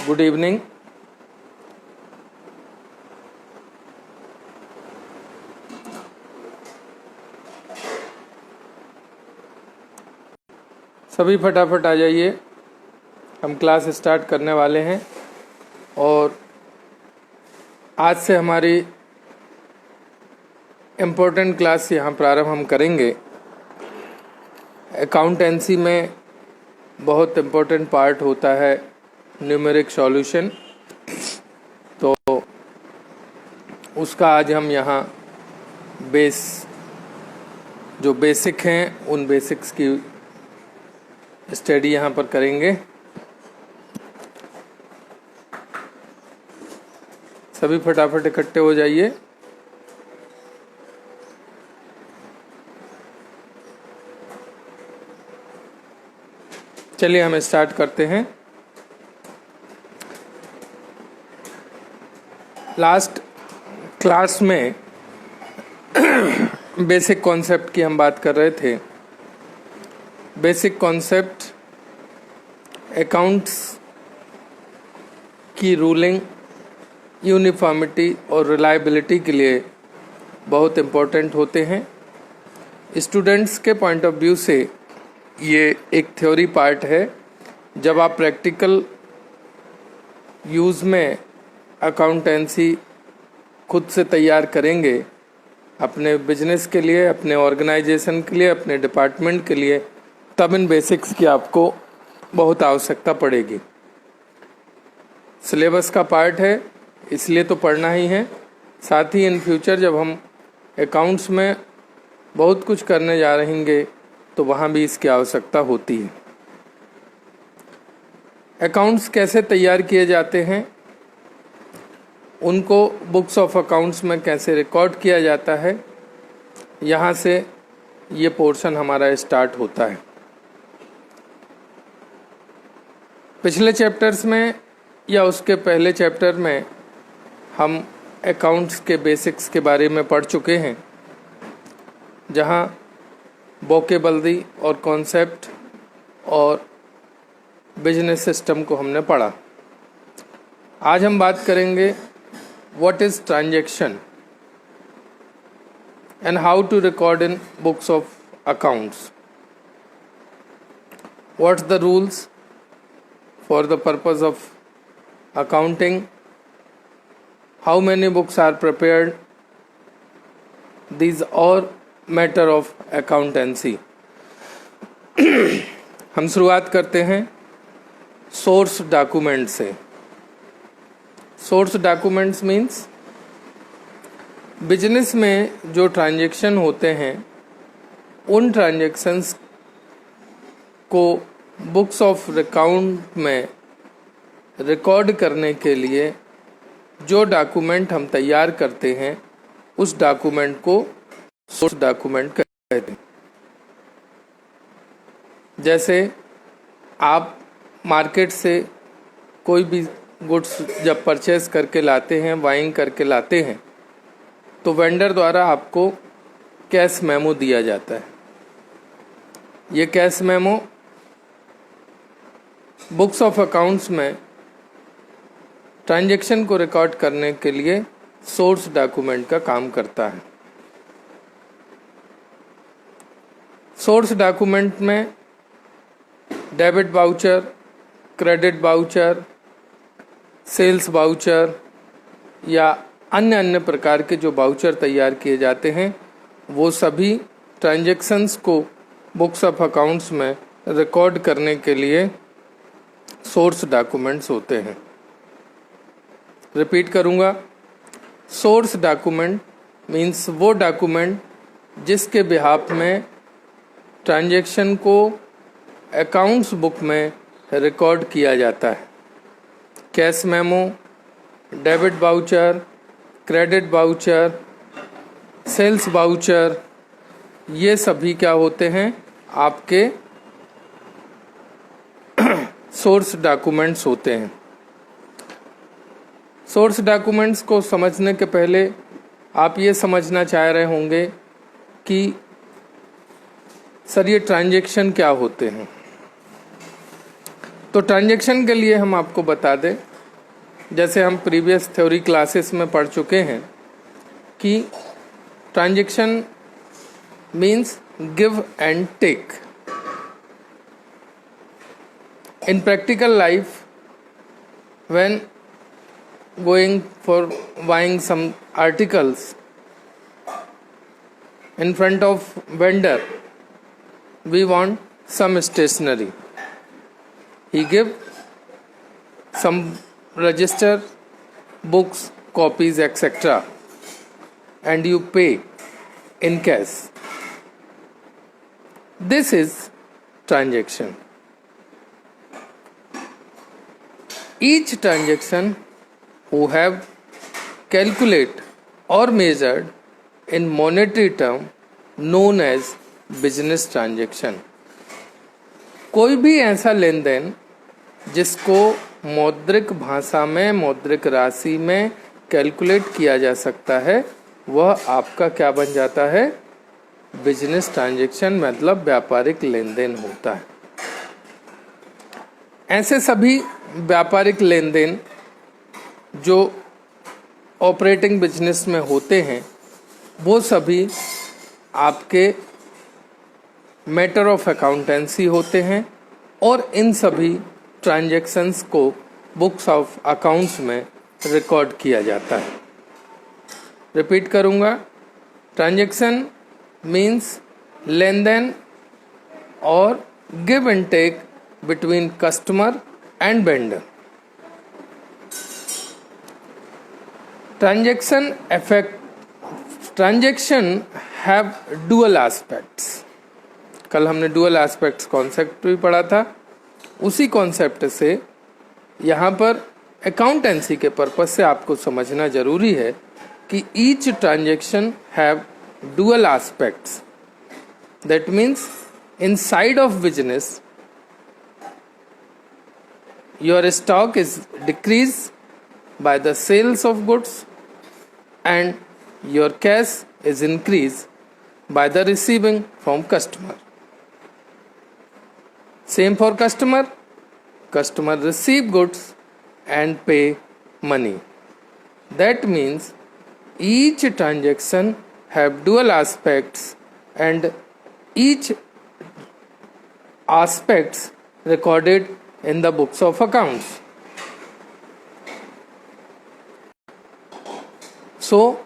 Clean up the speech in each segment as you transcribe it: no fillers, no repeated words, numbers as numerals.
Good evening. सभी फटाफट आ जाइए, हम क्लास स्टार्ट करने वाले हैं। और आज से हमारी इम्पोर्टेंट क्लास यहाँ प्रारंभ हम करेंगे। अकाउंटेंसी में बहुत इम्पोर्टेंट पार्ट होता है न्यूमेरिक सॉल्यूशन, तो उसका आज हम यहाँ जो बेसिक हैं उन बेसिक्स की स्टडी यहाँ पर करेंगे। सभी फटाफट इकट्ठे हो जाइए। चलिए हम स्टार्ट करते हैं। लास्ट क्लास में बेसिक कॉन्सेप्ट की हम बात कर रहे थे। बेसिक कॉन्सेप्ट अकाउंट्स की रूलिंग, यूनिफॉर्मिटी और रिलायबिलिटी के लिए बहुत इम्पोर्टेंट होते हैं। स्टूडेंट्स के पॉइंट ऑफ व्यू से ये एक थ्योरी पार्ट है। जब आप प्रैक्टिकल यूज़ में अकाउंटेंसी खुद से तैयार करेंगे अपने बिजनेस के लिए, अपने ऑर्गेनाइजेशन के लिए, अपने डिपार्टमेंट के लिए, तब इन बेसिक्स की आपको बहुत आवश्यकता पड़ेगी। सिलेबस का पार्ट है, इसलिए तो पढ़ना ही है। साथ ही इन फ्यूचर जब हम अकाउंट्स में बहुत कुछ करने जा रहेंगे तो वहाँ भी इसकी आवश्यकता होती है। अकाउंट्स कैसे तैयार किए जाते हैं, उनको बुक्स ऑफ अकाउंट्स में कैसे रिकॉर्ड किया जाता है, यहाँ से ये पोर्शन हमारा स्टार्ट होता है। पिछले चैप्टर्स में या उसके पहले चैप्टर में हम अकाउंट्स के बेसिक्स के बारे में पढ़ चुके हैं, जहाँ वोकेबलरी और कॉन्सेप्ट और बिजनेस सिस्टम को हमने पढ़ा। आज हम बात करेंगे what is transaction and how to record in books of accounts, what's the rules for the purpose of accounting, how many books are prepared, these are matter of accountancy। हम शुरुआत करते हैं सोर्स डॉक्यूमेंट से। Source documents means business में जो transaction होते हैं उन ट्रांजैक्शंस को बुक्स ऑफ अकाउंट में रिकॉर्ड करने के लिए जो डॉक्यूमेंट हम तैयार करते हैं उस डॉक्यूमेंट को सोर्स डॉक्यूमेंट कहते हैं। जैसे आप मार्केट से कोई भी गुड्स जब परचेज करके लाते हैं, बाइंग करके लाते हैं, तो वेंडर द्वारा आपको कैश मेमो दिया जाता है। ये cash memo books of accounts में ट्रांजैक्शन को रिकॉर्ड करने के लिए सोर्स डॉक्यूमेंट का काम करता है। सोर्स डॉक्यूमेंट में debit voucher, credit voucher, sales voucher या अन्य प्रकार के जो वाउचर तैयार किए जाते हैं वो सभी ट्रांजैक्शंस को बुक्स ऑफ अकाउंट्स में रिकॉर्ड करने के लिए सोर्स डॉक्यूमेंट्स होते हैं। रिपीट करूँगा, सोर्स डॉक्यूमेंट मीन्स वो डॉक्यूमेंट जिसके बिहाफ में ट्रांजैक्शन को अकाउंट्स बुक में रिकॉर्ड किया जाता है। Cash memo, debit voucher, credit voucher, sales voucher, ये सभी क्या होते हैं, आपके सोर्स डॉक्यूमेंट्स होते हैं। सोर्स डॉक्यूमेंट्स को समझने के पहले आप ये समझना चाह रहे होंगे कि सर ये ट्रांजैक्शन क्या होते हैं। तो ट्रांजैक्शन के लिए हम आपको बता दें जैसे हम प्रीवियस थ्योरी क्लासेस में पढ़ चुके हैं कि transaction means give and take. In practical life, when going for buying some articles in front of vendor, we want some stationery. He give some register, books, copies, etc. and you pay in cash. This is transaction. Each transaction who have calculate or measured in monetary term known as business transaction. कोई भी ऐसा लेन then जिसको मौद्रिक भाषा में मौद्रिक राशि में कैलकुलेट किया जा सकता है वह आपका क्या बन जाता है? बिजनेस ट्रांजैक्शन, मतलब व्यापारिक लेन देन होता है. ऐसे सभी व्यापारिक लेन देन जो ऑपरेटिंग बिजनेस में होते हैं वो सभी आपके मैटर ऑफ अकाउंटेंसी होते हैं और इन सभी ट्रांजैक्शंस को बुक्स ऑफ अकाउंट्स में रिकॉर्ड किया जाता है. रिपीट करूंगा. ट्रांजैक्शन मीन्स लेन देन और give and take between customer and vendor. Transaction have dual aspects. कल हमने dual aspects कॉन्सेप्ट भी पढ़ा था. उसी कॉन्सेप्ट से यहाँ पर अकाउंटेंसी के पर्पस से आपको समझना जरूरी है कि each transaction have dual aspects. That means inside of business your stock is decreased by the sales of goods and your cash is increased by the receiving from customer. Same for customer. Customer receive goods and pay money. That means each transaction have dual aspects and each aspects recorded in the books of accounts. So,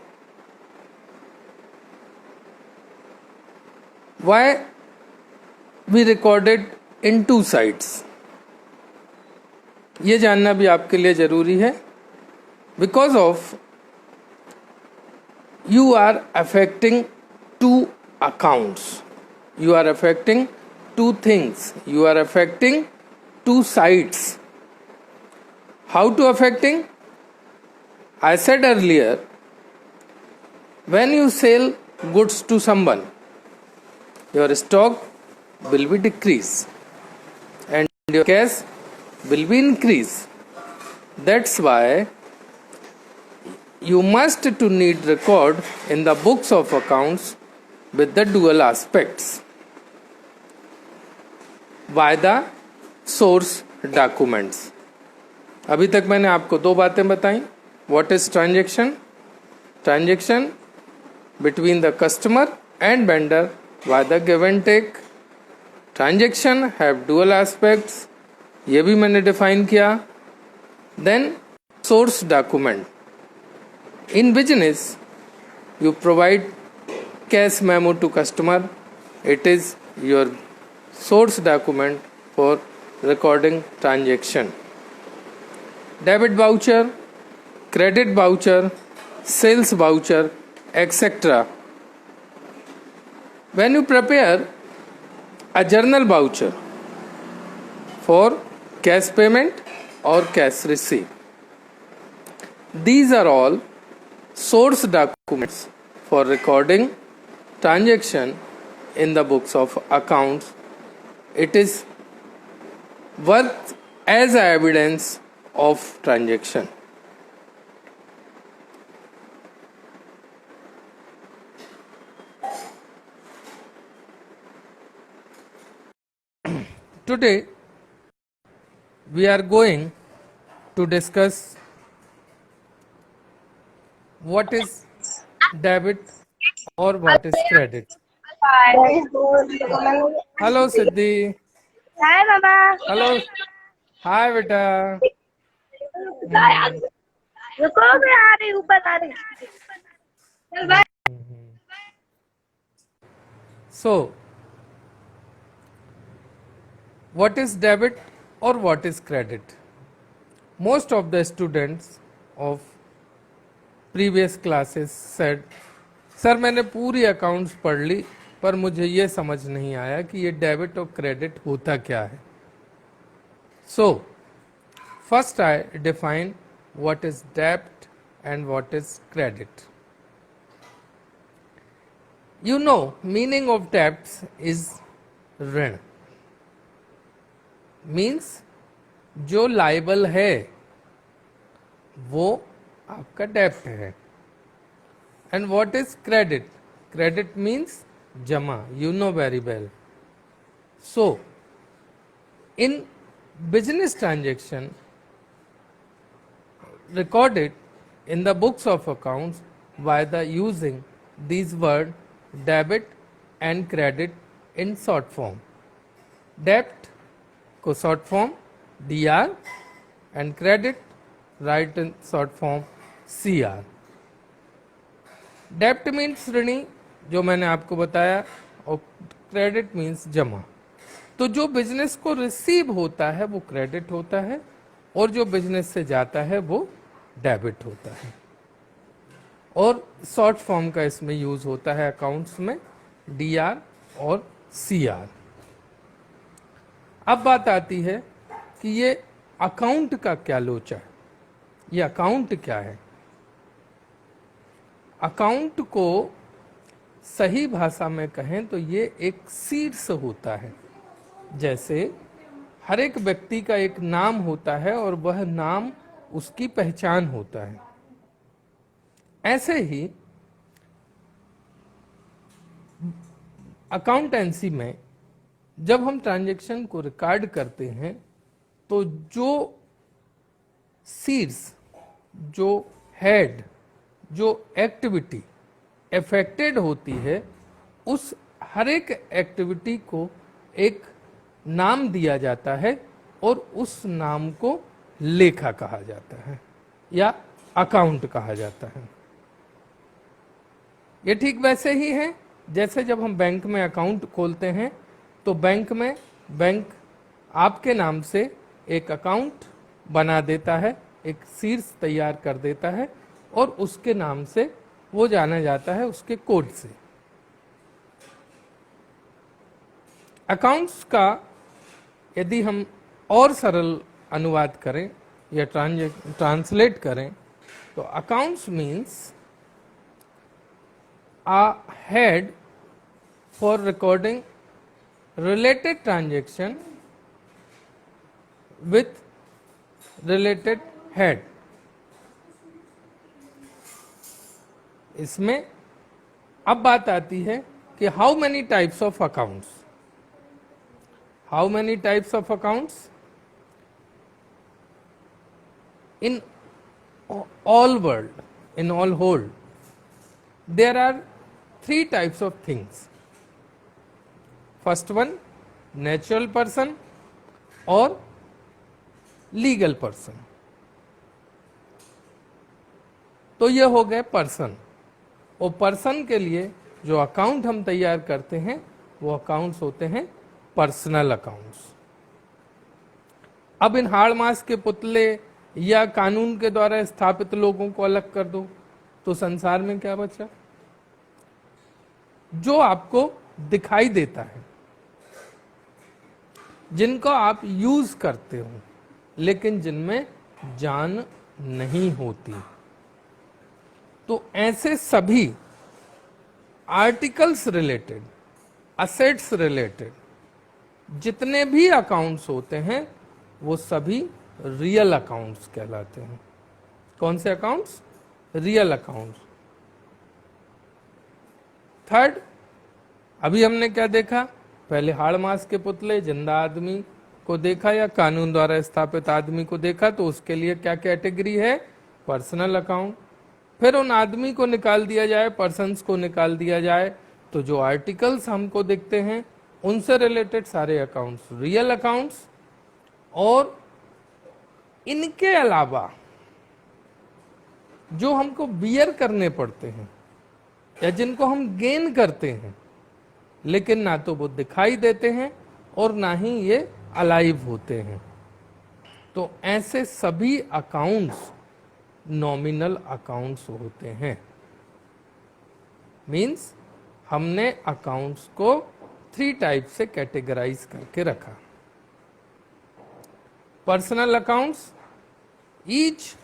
why we recorded in two sides? ये जानना भी आपके लिए जरूरी है. Because of you are affecting two accounts. You are affecting two things. You are affecting two sides. How to affecting? I said earlier, when you sell goods to someone, your stock will be decreased and your cash will be increased. That's why you must to need record in the books of accounts with the dual aspects by the source documents. अभी तक मैंने आपको दो बातें बताई. What is transaction? Transaction between the customer and vendor by the give and take. Transaction have dual aspects, ये भी मैंने डिफाइन किया. Then source document. In business you provide cash memo to customer. It is your source document for recording transaction. Debit voucher, credit voucher, sales voucher, etc. When you prepare a journal voucher for cash payment or cash receipt, these are all source documents for recording transaction in the books of accounts. It is worth as a evidence of transaction. Today we are going to discuss what is debit और what is credit? Hello Siddhi. Hi मामा। Hello. Hi बेटा। हम्म, रुको मैं आ रही हूँ, ऊपर आ रही हूँ। चल bye. So what is debit or what is credit? Most of the students of previous classes said, sir मैंने पूरी अकाउंट्स पढ़ ली पर मुझे ये समझ नहीं आया कि ये डेबिट और क्रेडिट होता क्या है. So first I define what is debt and what is credit. You know, meaning of debts is ऋण. मीन्स जो लाइबल है वो आपका डेप्ट है. And what is credit? Credit means जमा. You know very well. So in business transaction recorded in the books of accounts by the using these word debit and credit in short form. Debt को short form DR and credit write in short form CR. Debt means ऋणी जो मैंने आपको बताया और credit means जमा. तो जो बिजनेस को रिसीव होता है वो क्रेडिट होता है और जो बिजनेस से जाता है वो डेबिट होता है. और शॉर्ट फॉर्म का इसमें यूज होता है अकाउंट्स में DR और CR. अब बात आती है कि ये अकाउंट का क्या लोचा है. ये अकाउंट क्या है? अकाउंट को सही भाषा में कहें तो ये एक शीर्ष होता है. जैसे हर एक व्यक्ति का एक नाम होता है और वह नाम उसकी पहचान होता है. ऐसे ही अकाउंटेंसी में जब हम ट्रांजैक्शन को रिकॉर्ड करते हैं तो जो शीर्ष, जो हेड, जो एक्टिविटी अफेक्टेड होती है उस हर एक एक्टिविटी को एक नाम दिया जाता है और उस नाम को लेखा कहा जाता है या अकाउंट कहा जाता है. ये ठीक वैसे ही है जैसे जब हम बैंक में अकाउंट खोलते हैं तो बैंक आपके नाम से एक अकाउंट बना देता है, एक शीर्ष तैयार कर देता है और उसके नाम से वो जाना जाता है उसके कोड से. अकाउंट्स का यदि हम और सरल अनुवाद करें या ट्रांसलेट करें तो accounts means a head for recording related transaction with related head. इसमें अब बात आती है कि how many types of accounts. How many types of accounts? In all world, in all whole, there are three types of things. First one, natural person और legal person. तो ये हो गए पर्सन. और पर्सन के लिए जो अकाउंट हम तैयार करते हैं वो अकाउंट्स होते हैं पर्सनल अकाउंट्स. अब इन हाड़ मास के पुतले या कानून के द्वारा स्थापित लोगों को अलग कर दो तो संसार में क्या बचा? जो आपको दिखाई देता है, जिनको आप यूज करते हो लेकिन जिनमें जान नहीं होती. तो ऐसे सभी आर्टिकल्स रिलेटेड, असेट्स रिलेटेड जितने भी अकाउंट्स होते हैं वो सभी रियल अकाउंट्स कहलाते हैं. कौन से अकाउंट्स? Real accounts. थर्ड, अभी हमने क्या देखा? पहले हाड़ मास के पुतले, जिंदा आदमी को देखा या कानून द्वारा स्थापित आदमी को देखा. तो उसके लिए क्या कैटेगरी है? Personal account. फिर उन आदमी को निकाल दिया जाए, पर्सन्स को निकाल दिया जाए, तो जो आर्टिकल्स हमको दिखते हैं उनसे रिलेटेड सारे अकाउंट्स रियल अकाउंट्स, और इनके अलावा जो हमको बियर करने पड़ते हैं या जिनको हम गेन करते हैं लेकिन ना तो वो दिखाई देते हैं और ना ही ये अलाइव होते हैं, तो ऐसे सभी अकाउंट्स नॉमिनल अकाउंट्स होते हैं। मीन्स हमने अकाउंट्स को 3 टाइप से कैटेगराइज करके रखा। Personal accounts, each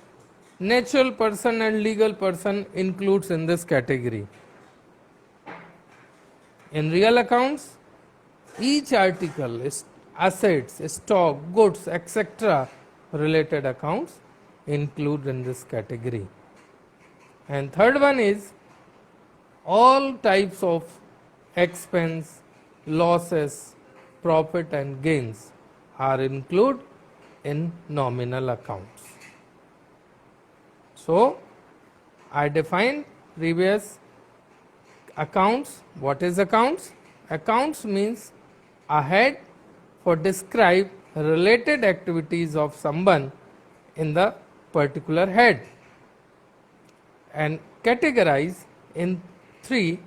natural person and legal person includes in this category. In real accounts, each article is assets, stock, goods, etc. related accounts include in this category. And third one is all types of expense, losses, profit and gains are included in nominal accounts. So, I defined previous accounts. What is accounts? Accounts means a head for describe related activities of someone in the particular head, and categorize in 3.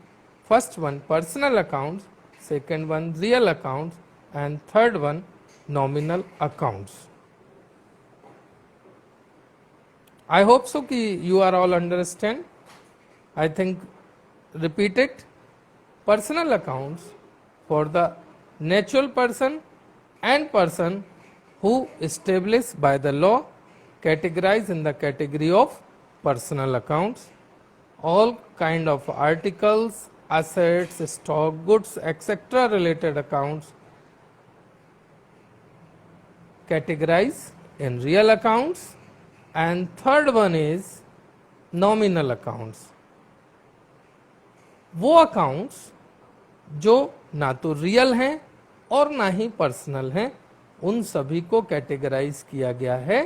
First one personal accounts, second one real accounts, and third one nominal accounts. I hope so कि you are all understand. I think repeat it. Personal accounts for the natural person and person who established by the law, categorized in the category of personal accounts. All kind of articles, assets, stock, goods, etc. related accounts categorized in real accounts. And third one is nominal accounts. वो accounts जो ना तो real हैं और ना ही personal हैं, उन सभी को कैटेगराइज किया गया है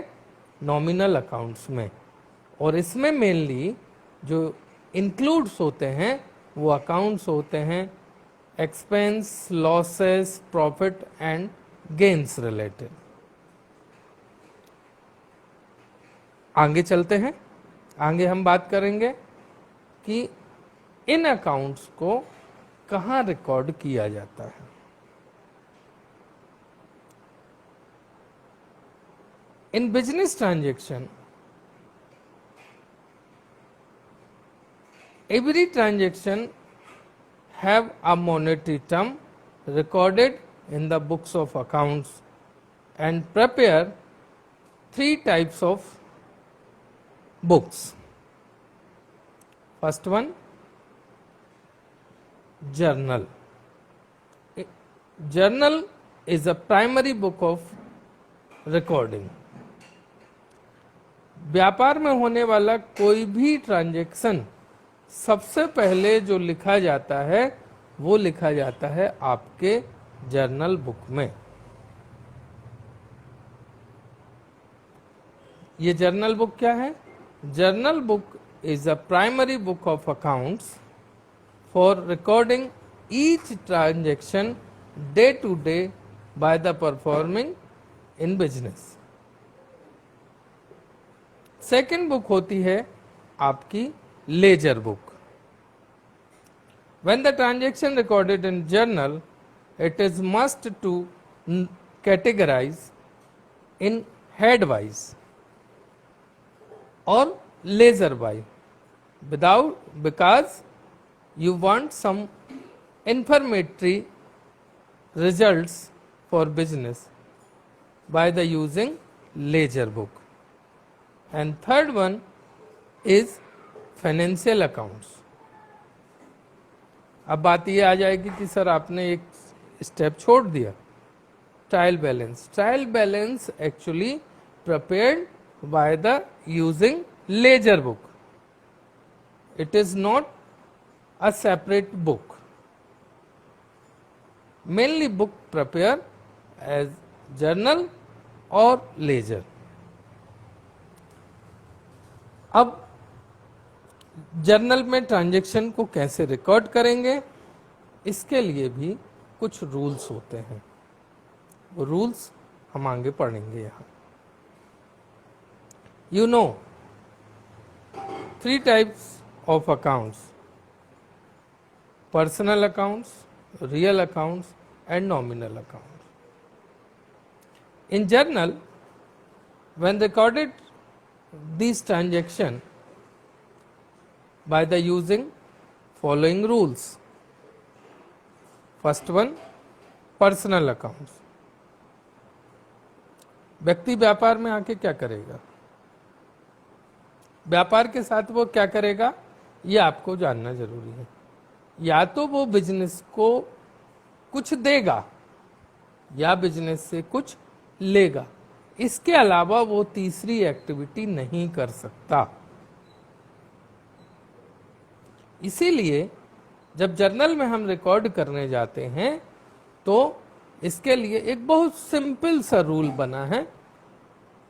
नॉमिनल अकाउंट्स में। और इसमें मेनली जो इंक्लूड्स होते हैं वो अकाउंट्स होते हैं expense, losses, profit and gains related. आगे चलते हैं। आगे हम बात करेंगे कि इन अकाउंट्स को कहाँ रिकॉर्ड किया जाता है। In business transaction, every transaction have a monetary term recorded in the books of accounts and prepare 3 types of books. First one, journal. Journal is a primary book of recording. व्यापार में होने वाला कोई भी transaction सबसे पहले जो लिखा जाता है वो लिखा जाता है आपके जर्नल बुक में। ये जर्नल बुक क्या है? Journal book is a primary book of accounts for recording each transaction day to day by the performing in business. Second book होती है आपकी laser book. When the transaction recorded in journal, it is must to categorize in head wise or laser wise, because you want some informatory results for business by the using ledger book. And third one is financial accounts. अब बात ये आ जाएगी कि sir आपने एक step छोड़ दिया, trial balance. Trial balance actually prepared by the using ledger book. It is not a separate book. Mainly book prepare as journal और लेजर। अब जर्नल में ट्रांजैक्शन को कैसे रिकॉर्ड करेंगे, इसके लिए भी कुछ रूल्स होते हैं। वो रूल्स हम आगे पढ़ेंगे। यहाँ you know 3 types of accounts: personal accounts, real accounts and nominal accounts. In journal, when recorded these transactions by the using following rules. First one, personal accounts. व्यक्ति व्यापार में आके क्या करेगा, व्यापार के साथ वो क्या करेगा, ये आपको जानना जरूरी है। या तो वो बिजनेस को कुछ देगा या बिजनेस से कुछ लेगा, इसके अलावा वो तीसरी एक्टिविटी नहीं कर सकता। इसीलिए जब जर्नल में हम रिकॉर्ड करने जाते हैं तो इसके लिए एक बहुत सिंपल सा रूल बना है,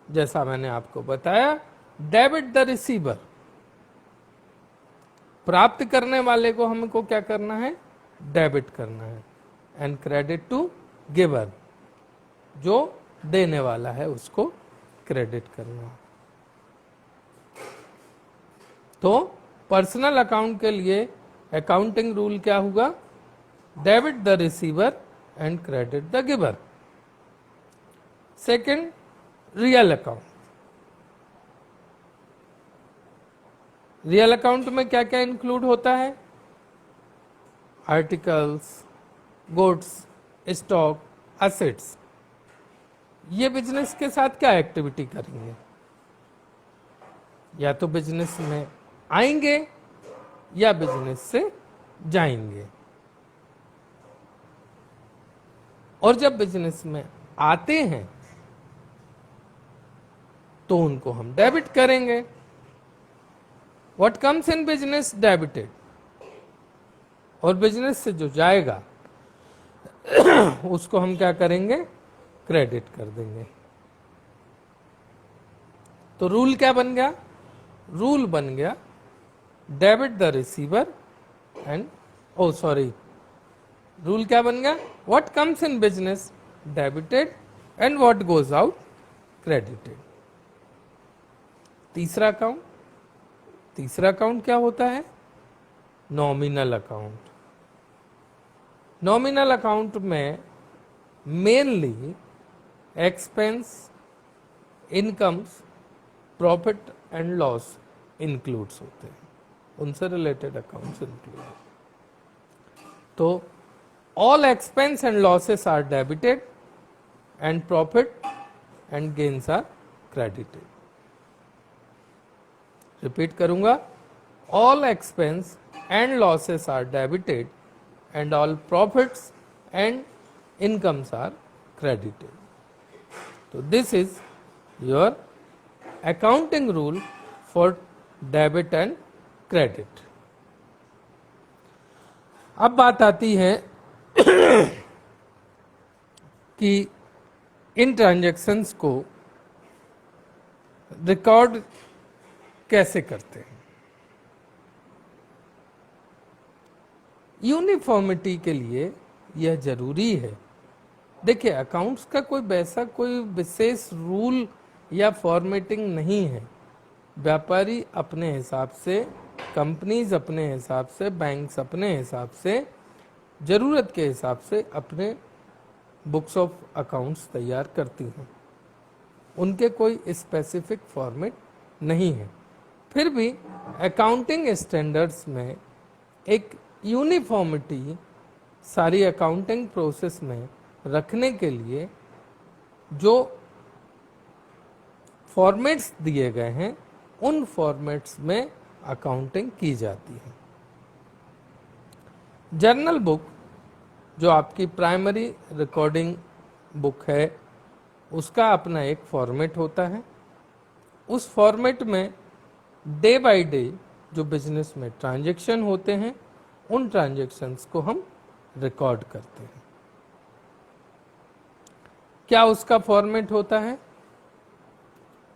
जैसा मैंने आपको बताया। डेबिट द रिसीवर, प्राप्त करने वाले को हमको क्या करना है, डेबिट करना है। एंड क्रेडिट टू गिवर, जो देने वाला है उसको क्रेडिट करना है। तो पर्सनल अकाउंट के लिए अकाउंटिंग रूल क्या होगा, debit the receiver and credit the giver. Second, real account. Real account में क्या क्या इंक्लूड होता है, आर्टिकल्स, गुड्स, स्टॉक, एसेट्स। ये बिजनेस के साथ क्या एक्टिविटी करेंगे, या तो बिजनेस में आएंगे या बिजनेस से जाएंगे। और जब बिजनेस में आते हैं तो उनको हम डेबिट करेंगे। What comes in business debited, और बिजनेस से जो जाएगा उसको हम क्या करेंगे, क्रेडिट कर देंगे। तो रूल क्या बन गया, रूल बन गया debit the receiver and rule क्या बन गया, what comes in business debited and what goes out credited. तीसरा अकाउंट क्या होता है, नॉमिनल अकाउंट। नॉमिनल अकाउंट में mainly expense, incomes, profit and loss includes होते हैं, उनसे रिलेटेड अकाउंट्स इंक्लूड। तो all expense and losses are debited and profit and gains are credited. Repeat करूंगा, all expense and losses are debited and all profits and incomes are credited. So this is your accounting rule for debit and credit. अब बात आती है कि इन transactions को record कैसे करते हैं। यूनिफॉर्मिटी के लिए यह जरूरी है। देखिए, अकाउंट्स का कोई वैसा कोई विशेष रूल या फॉर्मेटिंग नहीं है। व्यापारी अपने हिसाब से, कंपनीज अपने हिसाब से, बैंक्स अपने हिसाब से, जरूरत के हिसाब से अपने बुक्स ऑफ अकाउंट्स तैयार करती हैं। उनके कोई स्पेसिफिक फॉर्मेट नहीं है। फिर भी अकाउंटिंग स्टैंडर्ड्स में एक यूनिफॉर्मिटी सारी अकाउंटिंग प्रोसेस में रखने के लिए जो फॉर्मेट्स दिए गए हैं, उन फॉर्मेट्स में अकाउंटिंग की जाती है। जर्नल बुक जो आपकी प्राइमरी रिकॉर्डिंग बुक है, उसका अपना एक फॉर्मेट होता है। उस फॉर्मेट में डे बाय डे जो बिजनेस में ट्रांजैक्शन होते हैं, उन ट्रांजैक्शंस को हम रिकॉर्ड करते हैं। क्या उसका फॉर्मेट होता है,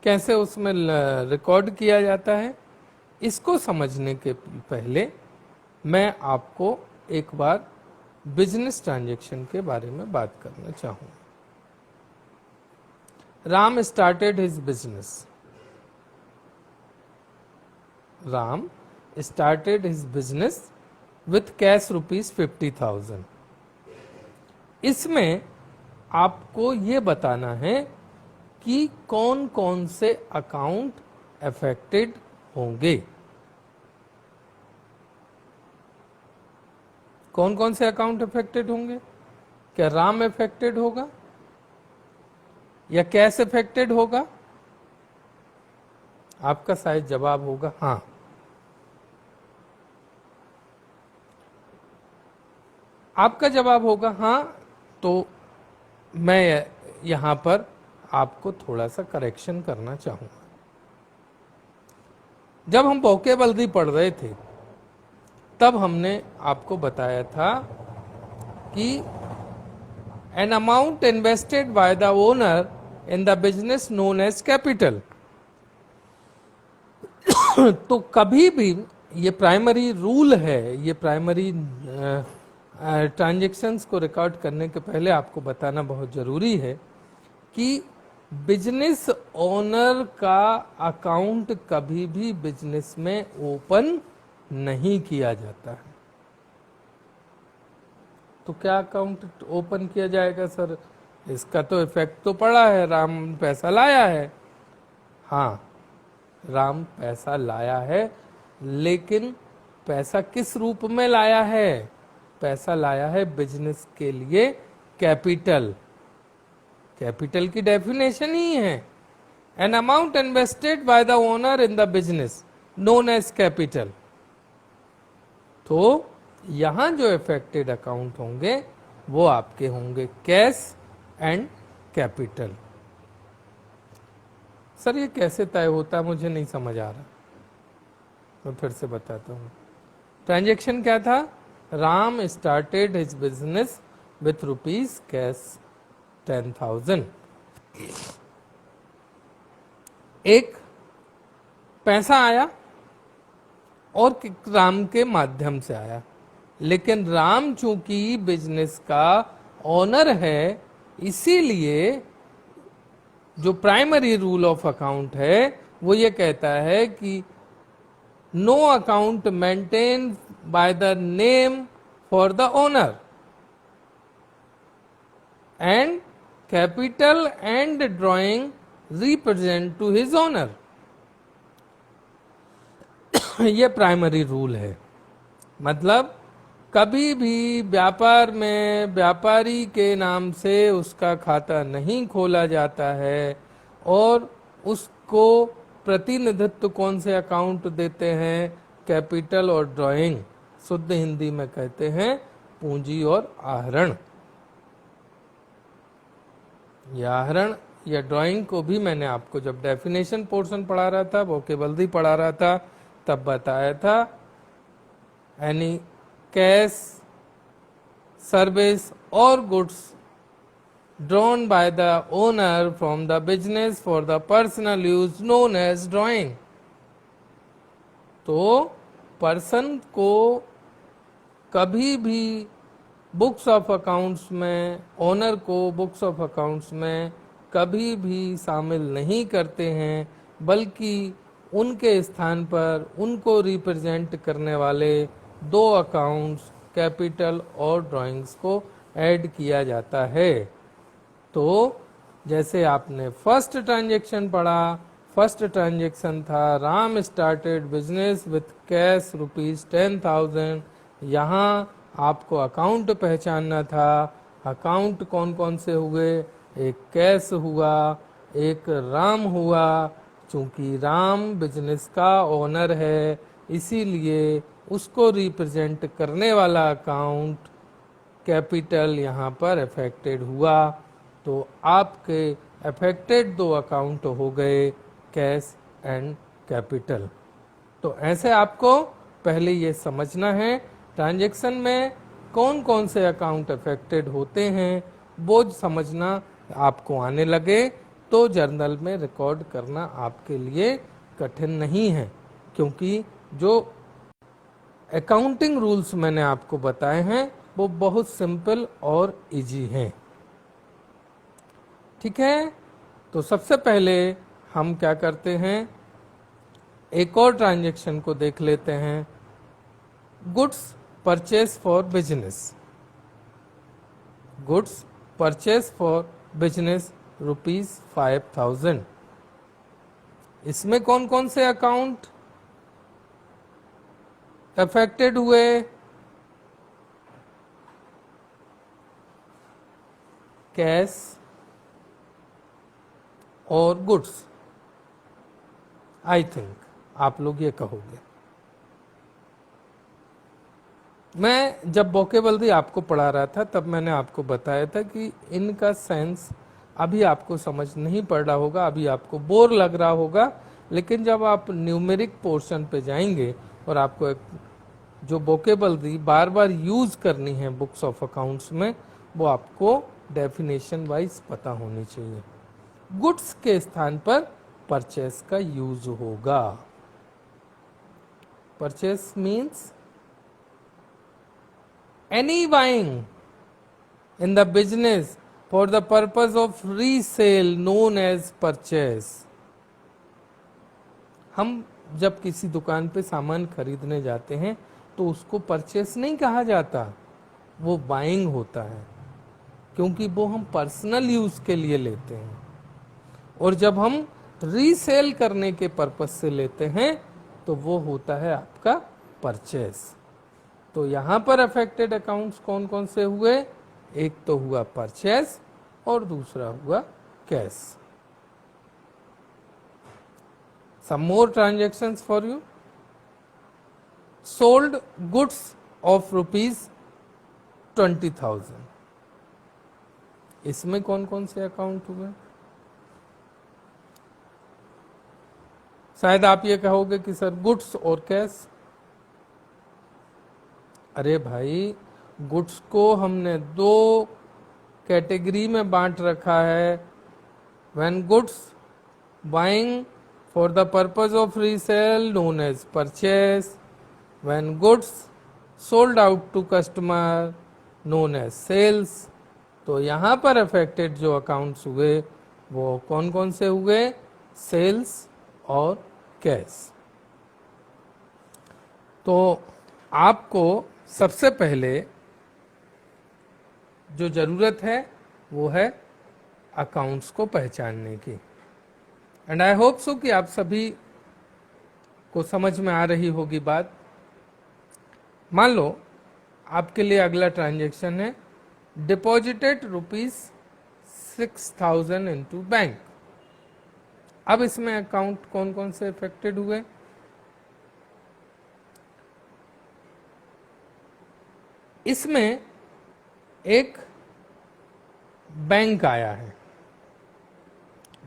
कैसे उसमें रिकॉर्ड किया जाता है, इसको समझने के पहले मैं आपको एक बार बिजनेस ट्रांजैक्शन के बारे में बात करना चाहूंगा। Ram started his business. Ram started his business with cash ₹50,000। इसमें आपको ये बताना है कि कौन कौन से अकाउंट अफेक्टेड होंगे। कौन कौन से अकाउंट अफेक्टेड होंगे? क्या राम अफेक्टेड होगा या कैश अफेक्टेड होगा? आपका शायद जवाब होगा हाँ। आपका जवाब होगा हाँ, तो मैं यहां पर आपको थोड़ा सा करेक्शन करना चाहूंगा। जब हम वोकेबलरी पढ़ रहे थे तब हमने आपको बताया था कि an amount invested by the owner in the business known as capital. तो कभी भी ये प्राइमरी रूल है, ये प्राइमरी ट्रांजैक्शंस को रिकॉर्ड करने के पहले आपको बताना बहुत जरूरी है कि बिजनेस ओनर का अकाउंट कभी भी बिजनेस में ओपन नहीं किया जाता है। तो क्या अकाउंट ओपन किया जाएगा सर? इसका तो इफेक्ट तो पड़ा है, राम पैसा लाया है। हाँ, राम पैसा लाया है, लेकिन पैसा किस रूप में लाया है? पैसा लाया है बिजनेस के लिए कैपिटल। कैपिटल की डेफिनेशन ही है an amount invested by the owner in the business known as capital. तो यहां जो अफेक्टेड अकाउंट होंगे वो आपके होंगे कैश एंड कैपिटल। सर ये कैसे तय होता है, मुझे नहीं समझ आ रहा, मैं फिर से बताता हूं। ट्रांजैक्शन क्या था? Ram started his business with rupees cash 10,000। एक पैसा आया और राम के माध्यम से आया, लेकिन राम चूंकि बिजनेस का ओनर है, इसीलिए जो प्राइमरी रूल ऑफ अकाउंट है वो ये कहता है कि no account maintain by the name for the owner and capital and drawing represent to his owner. ये प्राइमरी रूल है। मतलब कभी भी व्यापार में व्यापारी के नाम से उसका खाता नहीं खोला जाता है, और उसको प्रतिनिधित्व कौन से अकाउंट देते हैं? कैपिटल और ड्राइंग। शुद्ध हिंदी में कहते हैं पूंजी और आहरण। यह आहरण या ड्राइंग को भी मैंने आपको जब डेफिनेशन पोर्शन पढ़ा रहा था, वोकेबलरी पढ़ा रहा था, तब बताया था एनी कैश सर्विस और goods drawn by the owner from the business for the personal use known as drawing. तो पर्सन को कभी भी बुक्स ऑफ अकाउंट्स में, ओनर को बुक्स ऑफ अकाउंट्स में कभी भी शामिल नहीं करते हैं, बल्कि उनके स्थान पर उनको रिप्रेजेंट करने वाले दो अकाउंट्स कैपिटल और ड्राइंग्स को ऐड किया जाता है। तो जैसे आपने फर्स्ट ट्रांजैक्शन पढ़ा, फर्स्ट ट्रांजैक्शन था Ram started business with cash ₹10,000। यहाँ आपको अकाउंट पहचानना था। अकाउंट कौन कौन से हुए? एक कैश हुआ, एक राम हुआ। चूंकि राम बिजनेस का ओनर है, इसीलिए उसको रिप्रेजेंट करने वाला अकाउंट कैपिटल यहाँ पर अफेक्टेड हुआ। तो आपके अफेक्टेड दो अकाउंट हो गए कैश एंड कैपिटल। तो ऐसे आपको पहले ये समझना है ट्रांजैक्शन में कौन कौन से अकाउंट अफेक्टेड होते हैं, वो समझना आपको आने लगे तो जर्नल में रिकॉर्ड करना आपके लिए कठिन नहीं है। क्योंकि जो अकाउंटिंग रूल्स मैंने आपको बताए हैं वो बहुत सिंपल और इजी हैं। ठीक है, तो सबसे पहले हम क्या करते हैं, एक और ट्रांजैक्शन को देख लेते हैं। Goods purchase for business, goods purchase for business ₹5,000। इसमें कौन कौन से अकाउंट अफेक्टेड हुए? कैश और गुड्स, आई थिंक आप लोग ये कहोगे। मैं जब वोकेबलरी आपको पढ़ा रहा था तब मैंने आपको बताया था कि इनका सेंस अभी आपको समझ नहीं पड़ रहा होगा, अभी आपको बोर लग रहा होगा, लेकिन जब आप न्यूमेरिक पोर्शन पे जाएंगे और आपको जो वोकेबलरी बार बार यूज करनी है बुक्स ऑफ अकाउंट्स में, वो आपको डेफिनेशन वाइज पता होनी चाहिए। गुड्स के स्थान पर परचेस का यूज होगा। Purchase means any buying in the business for the purpose of resale known as purchase। हम जब किसी दुकान पे सामान खरीदने जाते हैं तो उसको परचेस नहीं कहा जाता, वो बाइंग होता है, क्योंकि वो हम पर्सनल यूज के लिए लेते हैं। और जब हम रीसेल करने के पर्पस से लेते हैं तो वो होता है आपका परचेस। तो यहां पर अफेक्टेड अकाउंट्स कौन कौन से हुए? एक तो हुआ परचेस और दूसरा हुआ cash. Some more transactions for you. Sold goods of ₹20,000। इसमें कौन कौन से अकाउंट हुए? शायद आप ये कहोगे कि सर गुड्स और कैश। अरे भाई, गुड्स को हमने दो कैटेगरी में बांट रखा है। When goods buying for the purpose of resale known as purchase, when goods sold out to customer known as sales. तो यहां पर अफेक्टेड जो अकाउंट्स हुए वो कौन कौन से हुए? सेल्स और कैश। तो आपको सबसे पहले जो जरूरत है वो है अकाउंट्स को पहचानने की। एंड आई होप सो कि आप सभी को समझ में आ रही होगी बात। मान लो आपके लिए अगला ट्रांजैक्शन है डिपॉजिटेड ₹6,000 इनटू बैंक। अब इसमें अकाउंट कौन कौन से अफेक्टेड हुए? इसमें एक बैंक आया है।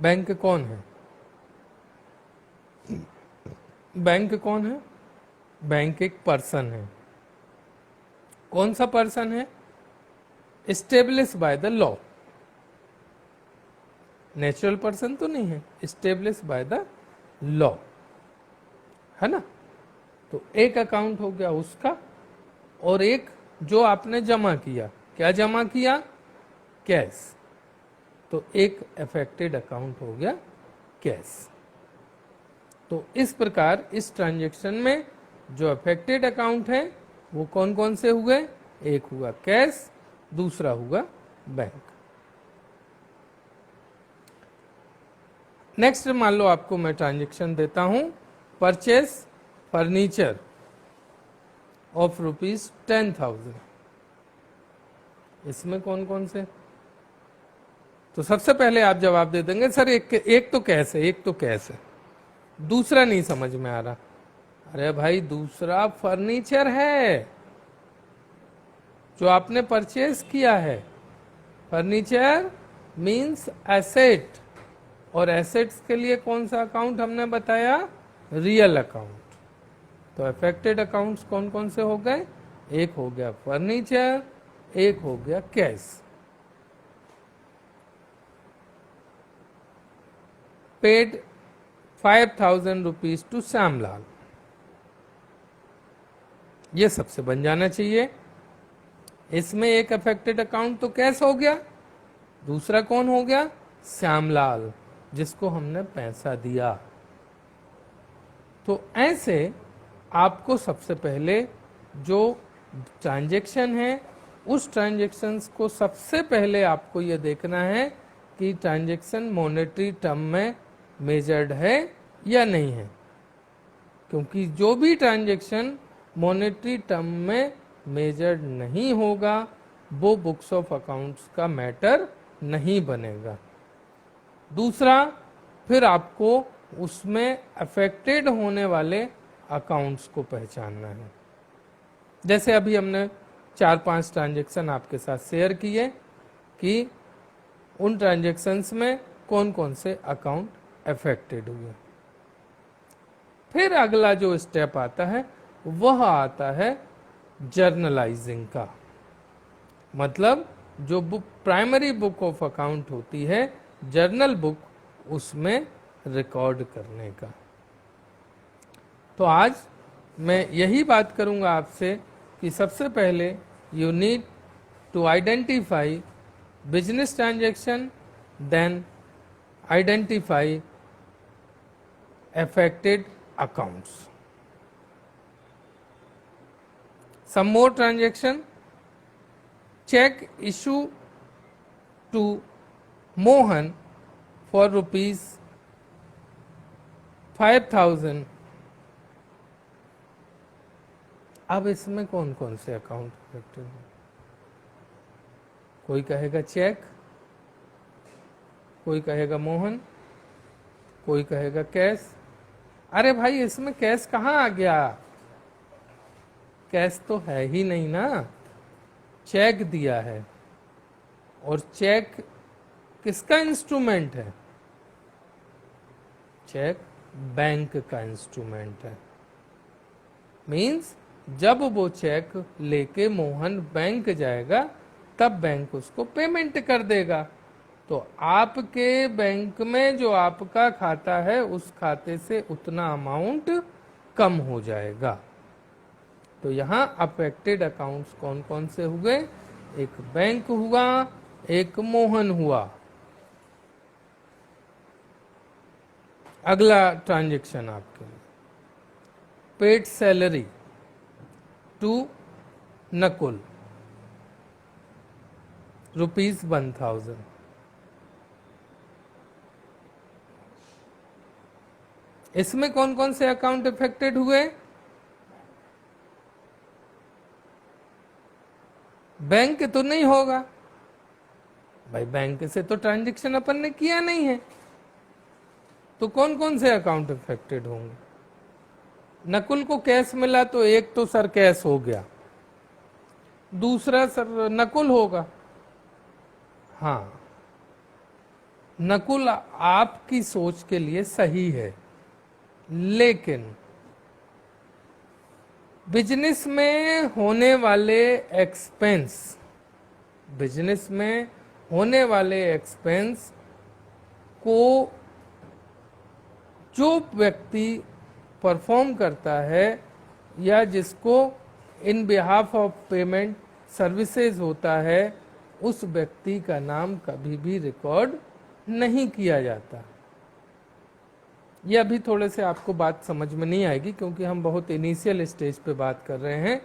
बैंक कौन है? बैंक कौन है? बैंक एक पर्सन है। कौन सा पर्सन है? Establish by the law. Natural person तो नहीं है, एस्टेब्लिश बाय द लॉ, है ना। तो एक अकाउंट हो गया उसका, और एक जो आपने जमा किया। क्या जमा किया? कैश। तो एक अफेक्टेड अकाउंट हो गया कैश। तो इस प्रकार इस ट्रांजैक्शन में जो अफेक्टेड अकाउंट है वो कौन कौन से हुए? एक हुआ कैश, दूसरा हुआ बैंक। नेक्स्ट मान लो आपको मैं ट्रांजैक्शन देता हूं परचेस फर्नीचर ऑफ ₹10,000। इसमें कौन कौन से? तो सबसे पहले आप जवाब दे देंगे सर एक तो कैश है, एक तो कैश है, दूसरा नहीं समझ में आ रहा। अरे भाई, दूसरा फर्नीचर है जो आपने परचेस किया है। फर्नीचर मींस एसेट, और एसेट्स के लिए कौन सा अकाउंट हमने बताया? Real account. तो अफेक्टेड अकाउंट्स कौन कौन से हो गए? एक हो गया फर्नीचर, एक हो गया कैश। Paid ₹5,000 to Shyamlal. ये सबसे बन जाना चाहिए। इसमें एक अफेक्टेड अकाउंट तो कैश हो गया, दूसरा कौन हो गया, श्यामलाल, जिसको हमने पैसा दिया। तो ऐसे आपको सबसे पहले जो ट्रांजैक्शन है उस ट्रांजैक्शंस को सबसे पहले आपको यह देखना है कि ट्रांजैक्शन मॉनेटरी टर्म में मेजर्ड है या नहीं है, क्योंकि जो भी ट्रांजैक्शन मॉनेटरी टर्म में मेजर्ड नहीं होगा वो बुक्स ऑफ अकाउंट्स का मैटर नहीं बनेगा। दूसरा, फिर आपको उसमें अफेक्टेड होने वाले अकाउंट्स को पहचानना है। जैसे अभी हमने 4-5 ट्रांजैक्शन आपके साथ शेयर किए कि उन ट्रांजैक्शंस में कौन कौन से अकाउंट अफेक्टेड हुए। फिर अगला जो स्टेप आता है वह आता है जर्नलाइजिंग का, मतलब जो book primary book of account होती है, जर्नल बुक, उसमें रिकॉर्ड करने का। तो आज मैं यही बात करूंगा आपसे कि सबसे पहले you need to identify business transaction, then identify affected accounts. Some more transaction. Check issue to Mohan for rupees 5,000. अब इसमें कौन कौन से अकाउंट अफेक्टेड हैं? कोई कहेगा चेक, कोई कहेगा मोहन, कोई कहेगा कैश। अरे भाई इसमें कैश कहाँ आ गया, कैश तो है ही नहीं ना, चेक दिया है। और चेक किसका इंस्ट्रूमेंट है? चेक बैंक का इंस्ट्रूमेंट है। मींस जब वो चेक लेके मोहन बैंक जाएगा तब बैंक उसको पेमेंट कर देगा। तो आपके बैंक में जो आपका खाता है उस खाते से उतना अमाउंट कम हो जाएगा। तो यहाँ अफेक्टेड अकाउंट्स कौन कौन से हुए? एक बैंक हुआ, एक मोहन हुआ। अगला ट्रांजैक्शन आपके लिए, पेड सैलरी टू नकुल ₹1,000। इसमें कौन कौन से अकाउंट अफेक्टेड हुए? बैंक तो नहीं होगा भाई, बैंक से तो ट्रांजैक्शन अपन ने किया नहीं है। तो कौन कौन से अकाउंट अफेक्टेड होंगे? नकुल को कैश मिला तो एक तो सर कैश हो गया, दूसरा सर नकुल होगा। हाँ, नकुल आपकी सोच के लिए सही है, लेकिन बिजनेस में होने वाले एक्सपेंस, बिजनेस में होने वाले एक्सपेंस को जो व्यक्ति परफॉर्म करता है या जिसको इन बिहाफ ऑफ पेमेंट सर्विसेज होता है, उस व्यक्ति का नाम कभी भी रिकॉर्ड नहीं किया जाता। ये अभी थोड़े से आपको बात समझ में नहीं आएगी क्योंकि हम बहुत इनिशियल स्टेज पे बात कर रहे हैं।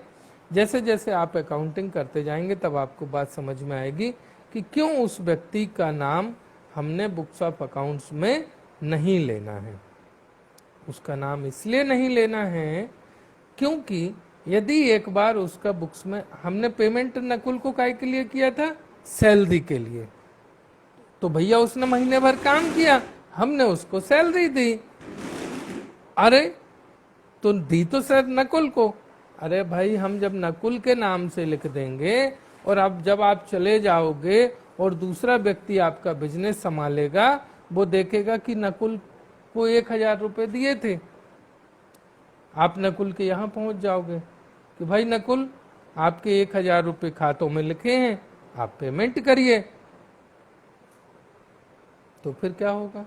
जैसे जैसे आप अकाउंटिंग करते जाएंगे तब आपको बात समझ में आएगी कि क्यों उस व्यक्ति का नाम हमने बुक्स ऑफ अकाउंट्स में नहीं लेना है। उसका नाम इसलिए नहीं लेना है क्योंकि यदि एक बार उसका बुक्स में हमने पेमेंट नकुल को काय के लिए किया था, सैलरी के लिए, तो भैया उसने महीने भर काम किया, हमने उसको सैलरी दी। अरे तो दी तो सर नकुल को। अरे भाई हम जब नकुल के नाम से लिख देंगे और अब जब आप चले जाओगे और दूसरा व्यक्ति आपका बिजनेस संभालेगा, वो देखेगा कि नकुल को 1,000 रुपए दिए थे। आप नकुल के यहाँ पहुंच जाओगे कि भाई नकुल आपके 1,000 रुपए खातों में लिखे हैं, आप पेमेंट करिए। तो फिर क्या होगा?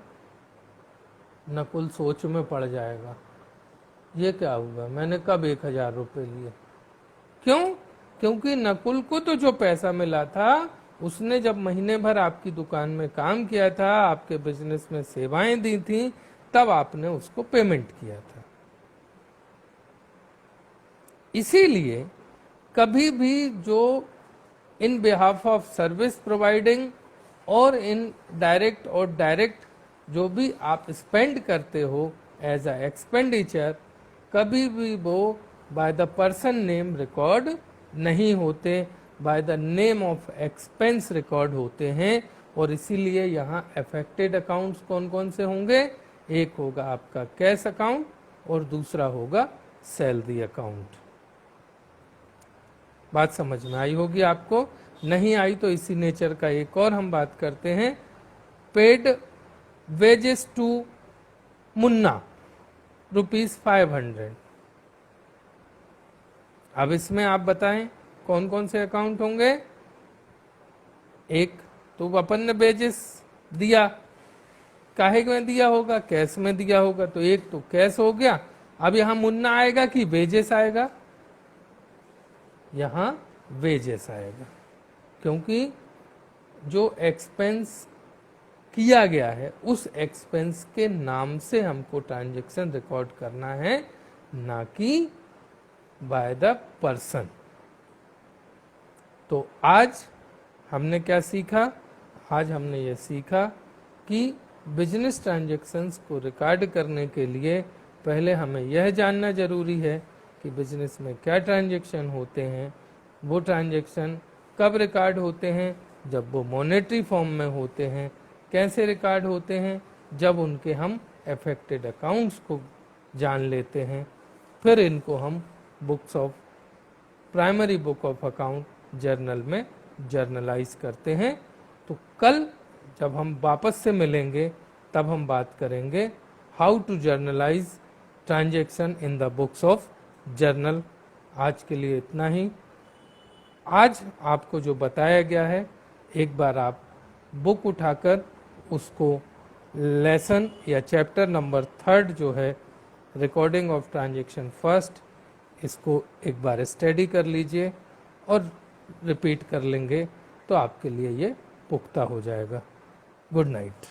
नकुल सोच में पड़ जाएगा, ये क्या हुआ, मैंने कब 1,000 रुपए लिए, क्यों? क्योंकि नकुल को तो जो पैसा मिला था उसने जब महीने भर आपकी दुकान में काम किया था, आपके बिजनेस में सेवाएं दी थी, तब आपने उसको पेमेंट किया था। इसीलिए कभी भी जो इन बिहाफ ऑफ सर्विस प्रोवाइडिंग और इन डायरेक्ट और डायरेक्ट जो भी आप स्पेंड करते हो एज अ एक्सपेंडिचर, कभी भी वो by the person name record नहीं होते, bye the name of expense record होते हैं। और इसीलिए यहाँ अफेक्टेड अकाउंट्स कौन कौन से होंगे? एक होगा आपका कैश अकाउंट और दूसरा होगा सैलरी अकाउंट। बात समझ में आई होगी आपको। नहीं आई तो इसी नेचर का एक और हम बात करते हैं, पेड वेजेस टू मुन्ना ₹500। अब इसमें आप बताएं कौन कौन से अकाउंट होंगे? एक तो अपन ने वेजेस दिया, काहे में दिया होगा? कैश में दिया होगा, तो एक तो कैश हो गया। अब यहां मुन्ना आएगा कि वेजेस आएगा? यहां वेजेस आएगा, क्योंकि जो एक्सपेंस किया गया है उस एक्सपेंस के नाम से हमको ट्रांजैक्शन रिकॉर्ड करना है, ना कि बाय द पर्सन। तो आज हमने क्या सीखा? आज हमने ये सीखा कि बिजनेस ट्रांजैक्शंस को रिकॉर्ड करने के लिए पहले हमें यह जानना जरूरी है कि बिजनेस में क्या ट्रांजैक्शन होते हैं। वो ट्रांजैक्शन कब रिकॉर्ड होते हैं? जब वो मॉनेटरी फॉर्म में होते हैं। कैसे रिकॉर्ड होते हैं? जब उनके हम अफेक्टेड अकाउंट्स को जान लेते हैं, फिर इनको हम books of primary book of account journal में जर्नलाइज करते हैं। तो कल जब हम वापस से मिलेंगे तब हम बात करेंगे how to journalize transaction in the books of journal. आज के लिए इतना ही। आज आपको जो बताया गया है, एक बार आप बुक उठाकर उसको लेसन या चैप्टर नंबर 3 जो है रिकॉर्डिंग ऑफ ट्रांजैक्शन फर्स्ट, इसको एक बार स्टडी कर लीजिए और रिपीट कर लेंगे तो आपके लिए ये पुख्ता हो जाएगा। Good night.